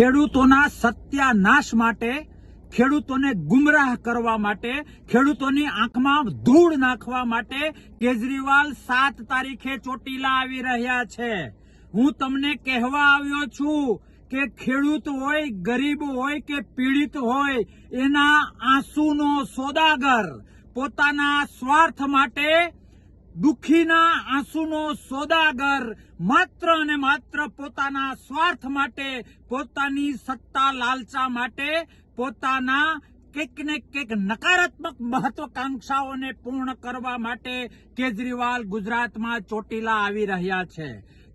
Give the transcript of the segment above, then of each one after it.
ખેડૂતોના સત્યાનાશ માટે, ખેડૂતોને ગુમરાહ કરવા માટે, ખેડૂતોની આંખમાં ધૂળ નાખવા માટે કેજરીવાલ 7 તારીખે ચોટીલા આવી રહ્યા છે। હું તમને કહેવા આવ્યો છું કે ખેડૂત હોય, ગરીબ હોય કે પીડિત હોય, એના આંસુનો સોદાગર, પોતાના સ્વાર્થ માટે દુઃખીના આંસુનો સોદાગર, માત્ર અને માત્ર પોતાના સ્વાર્થ માટે, પોતાની સત્તા લાલચા માટે, પોતાના કંઈક ને કંઈક નકારાત્મક મહત્વાકાંક્ષાઓને પૂર્ણ કરવા માટે કેજરીવાલ ગુજરાતમાં ચોટીલા આવી રહ્યા છે।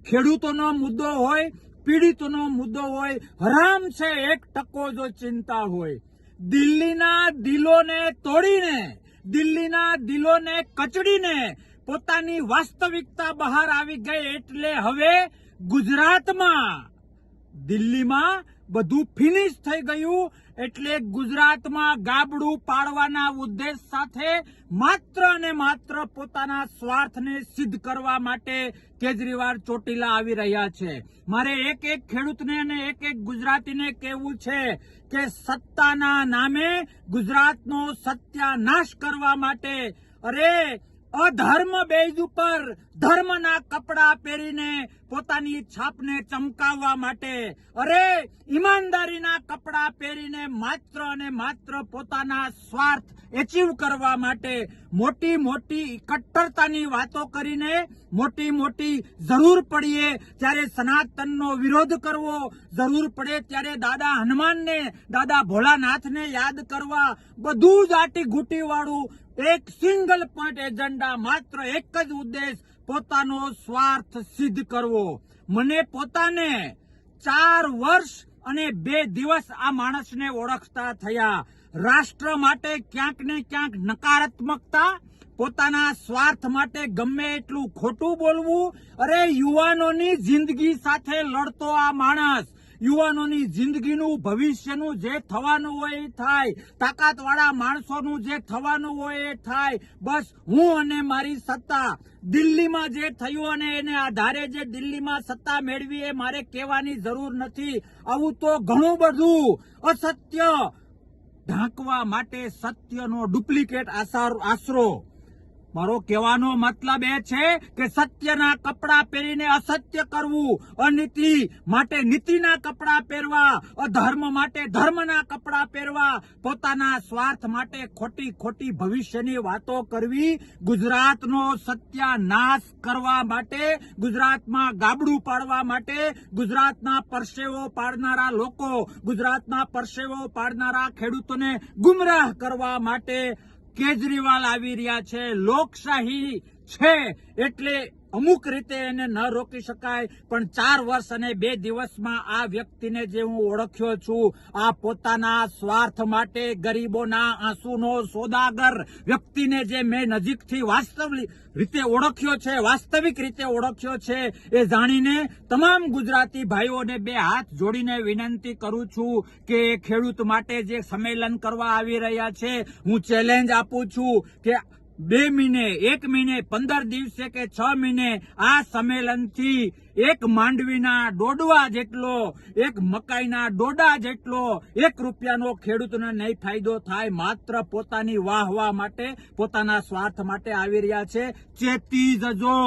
ખેડૂતોનો મુદ્દો હોય, પીડિતોનો મુદ્દો હોય, હરામ છે 1% જો ચિંતા હોય। દિલ્હીના દિલોને તોડીને, દિલ્હીના દિલોને કચડીને પોતાની વાસ્તવિકતા બહાર આવી ગઈ એટલે હવે ગુજરાતમાં, દિલ્હીમાં બધું ફિનિશ થઈ ગયું એટલે ગુજરાતમાં ગાબડું પાડવાના ઉદ્દેશ સાથે માત્ર અને માત્ર પોતાના સ્વાર્થને સિદ્ધ કરવા માટે કેજરીવાલ ચોટીલા આવી રહ્યા છે। મારે એક એક ખેડૂતને અને એક એક ગુજરાતીને કહેવું છે કે સત્તાના નામે ગુજરાતનો સત્યાનાશ કરવા માટે, અરે અધર્મ બેઝ ઉપર ધર્મના કપડા પહેરીને પોતાની છાપને ચમકાવવા માટે, અરે ઈમાનદારીના કપડા પહેરીને માત્ર અને માત્ર પોતાના સ્વાર્થ એચીવ કરવા માટે મોટી મોટી કટ્ટરતાની વાતો કરીને, મોટી મોટી જરૂર પડીએ ત્યારે સનાતનનો વિરોધ કરવો, જરૂર પડે ત્યારે દાદા હનુમાનને, દાદા ભોળાનાથને યાદ કરવા, બધું જ આટી ઘૂંટી વાળું એક સિંગલ પોઈન્ટ એજન્ડા, માત્ર એક જ ઉદ્દેશ, પોતાનો સ્વાર્થ સિદ્ધ કરવો। મને પોતાને 4 વર્ષ અને 2 દિવસ આ માણસને ઓળખતા થયા। રાષ્ટ્ર માટે ક્યાંક ને ક્યાંક નકારાત્મકતા, પોતાના સ્વાર્થ માટે ગમે એટલું ખોટું બોલવું, અરે યુવાનોની જિંદગી સાથે લડતો આ માણસ, યુવાનોની જિંદગીનું, ભવિષ્યનું જે થવાનું હોય એ થાય, તાકાતવાળા માણસોનું જે થવાનું હોય એ થાય, બસ હું અને મારી સત્તા, દિલ્હીમાં જે થયું અને એને આધારે જે દિલ્હીમાં સત્તા મેળવી એ મારે કહેવાની જરૂર નથી। આવું તો ઘણું બધું અસત્ય ઢાંકવા માટે સત્યનો ડુપ્લિકેટ આશરો। મારો કહેવાનો મતલબ એ છે કે સત્યના કપડાં પહેરીને અસત્ય કરવું, અનીતિ માટે નીતિના કપડાં પહેરવા, અધર્મ માટે ધર્મના કપડાં પહેરવા, પોતાના સ્વાર્થ માટે ખોટી ખોટી ભવિષ્યની વાતો કરવી, ગુજરાતનો સત્યાનાશ કરવા માટે, ગુજરાતમાં ગાબડું પાડવા માટે, ગુજરાતના પરસેવો પાડનારા લોકો, ગુજરાતના પરસેવો પાડનારા ખેડૂતોને ગુમરાહ કરવા માટે કેજરીવાલ આવી રહ્યા છે। લોકશાહી છે એટલે અમુક રીતે એને ન રોકી શકાય, પણ 4 વર્ષ અને 2 દિવસમાં આ વ્યક્તિને જે હું ઓળખ્યો છું, આ પોતાના સ્વાર્થ માટે ગરીબોના આંસુનો સોદાગર વ્યક્તિને જે મેં નજીકથી વાસ્તવિક રીતે ઓળખ્યો છે એ જાણીને તમામ ગુજરાતી ભાઈઓને 2 હાથ જોડીને વિનંતી કરું છું કે ખેડૂત માટે જે સંમેલન કરવા આવી રહ્યા છે, હું ચેલેન્જ આપું છું કે 2 મહિને, 1 મહિને, 15 દિવસે કે 6 મહિને આ સંમેલનથી એક માંડવીના ડોડવા જેટલો, એક મકાઈના ડોડા જેટલો 1 રૂપિયાનો ખેડૂતને નહીં ફાયદો થાય, માત્ર પોતાની વાહવા માટે, પોતાના સ્વાર્થ માટે આવી રહ્યા છે। ચેતી જજો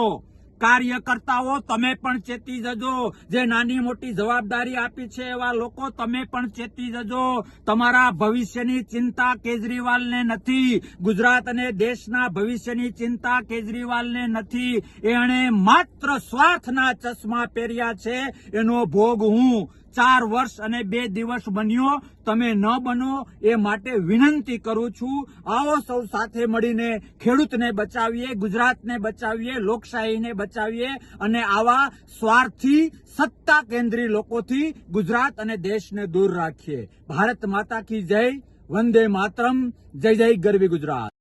કાર્યકર્તાઓ, તમે પણ ચેતી જજો, જે નાની મોટી જવાબદારી આપી છે એવા લોકો તમે પણ ચેતી જજો। તમારા ભવિષ્યની ચિંતા કેજરીવાલને નથી, ગુજરાત અને દેશના ભવિષ્યની ચિંતા કેજરીવાલને નથી, એણે માત્ર સ્વાર્થના ચશ્મા પહેર્યા છે, એનો ભોગ હું 4 વર્ષ અને 2 દિવસ બન્યો, તમે ન બનો એ માટે વિનંતી કરું છું। આવો સૌ સાથે મળીને ખેડૂતને બચાવીએ, ગુજરાતને બચાવીએ, લોકશાહીને બચાવીએ અને આવા સ્વાર્થી સત્તા કેન્દ્રી લોકોથી ગુજરાત અને દેશને દૂર રાખીએ। ભારત માતા કી જય, વંદે માતરમ, જય જય ગરવી ગુજરાત।